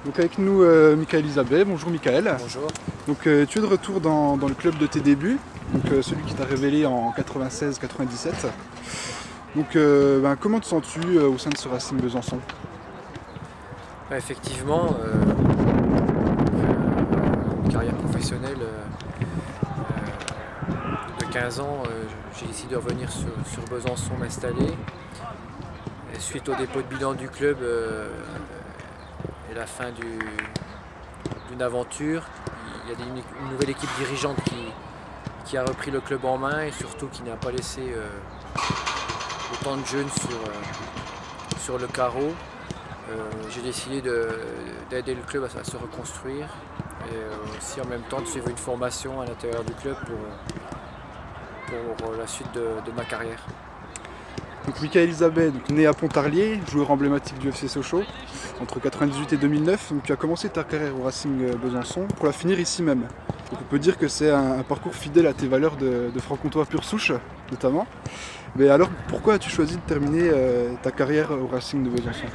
Donc avec nous Michael Isabet. Bonjour Michael. Bonjour. Donc tu es de retour dans le club de tes débuts, donc celui qui t'a révélé en 96-97. Donc comment te sens-tu au sein de ce Racing Besançon? Effectivement, une carrière professionnelle de 15 ans, j'ai décidé de revenir sur Besançon m'installer. Et suite au dépôt de bilan du club et la fin d'une aventure, il y a une nouvelle équipe dirigeante qui a repris le club en main et surtout qui n'a pas laissé autant de jeunes sur le carreau. J'ai décidé d'aider le club à se reconstruire et aussi en même temps de suivre une formation à l'intérieur du club pour la suite de ma carrière. Donc Michael Isabet, donc, né à Pontarlier, joueur emblématique du FC Sochaux entre 98 et 2009. Donc tu as commencé ta carrière au Racing Besançon pour la finir ici même. Donc on peut dire que c'est un parcours fidèle à tes valeurs de franc-comtois pure souche notamment. Mais alors pourquoi as-tu choisi de terminer ta carrière au Racing de Besançon?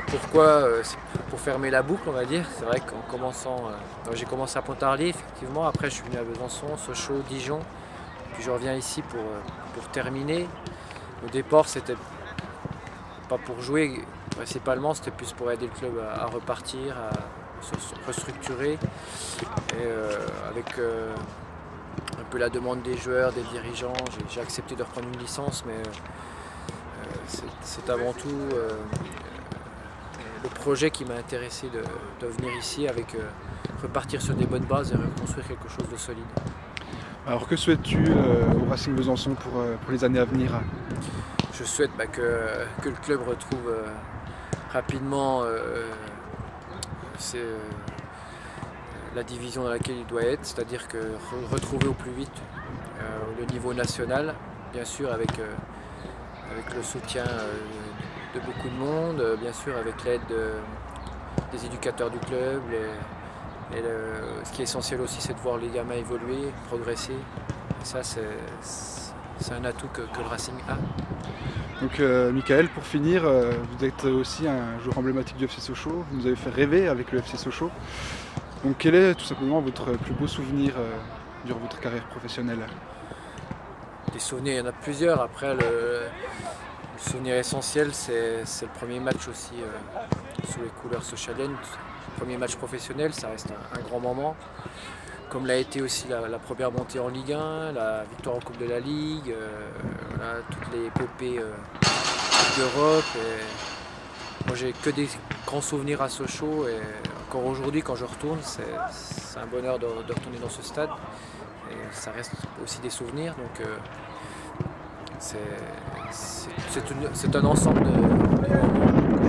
Pourquoi c'est pour fermer la boucle, on va dire. C'est vrai qu'en commençant, j'ai commencé à Pontarlier effectivement, après je suis venu à Besançon, Sochaux, Dijon, puis je reviens ici pour terminer. Au départ c'était pas pour jouer, principalement c'était plus pour aider le club à repartir, à se restructurer. Et avec un peu la demande des joueurs, des dirigeants, j'ai accepté de reprendre une licence, mais c'est avant tout le projet qui m'a intéressé de venir ici avec repartir sur des bonnes bases et reconstruire quelque chose de solide. Alors que souhaites-tu au Racing Besançon pour les années à venir? Je souhaite que le club retrouve rapidement la division dans laquelle il doit être, c'est-à-dire que retrouver au plus vite le niveau national, bien sûr avec le soutien de beaucoup de monde, bien sûr avec l'aide des éducateurs du club. Ce qui est essentiel aussi, c'est de voir les gamins évoluer, progresser. Et ça, c'est un atout que le Racing a. Donc Michael, pour finir, vous êtes aussi un joueur emblématique du FC Sochaux, vous nous avez fait rêver avec le FC Sochaux. Donc quel est tout simplement votre plus beau souvenir durant votre carrière professionnelle? Des souvenirs, il y en a plusieurs. Après, le souvenir essentiel, c'est le premier match aussi sous les couleurs sochaliennes. Le premier match professionnel, ça reste un grand moment. Comme l'a été aussi la première montée en Ligue 1, la victoire en Coupe de la Ligue, voilà, toutes les épopées d'Europe. Moi, j'ai que des grands souvenirs à Sochaux et encore aujourd'hui, quand je retourne, c'est un bonheur de retourner dans ce stade. Et ça reste aussi des souvenirs, donc c'est un ensemble de moments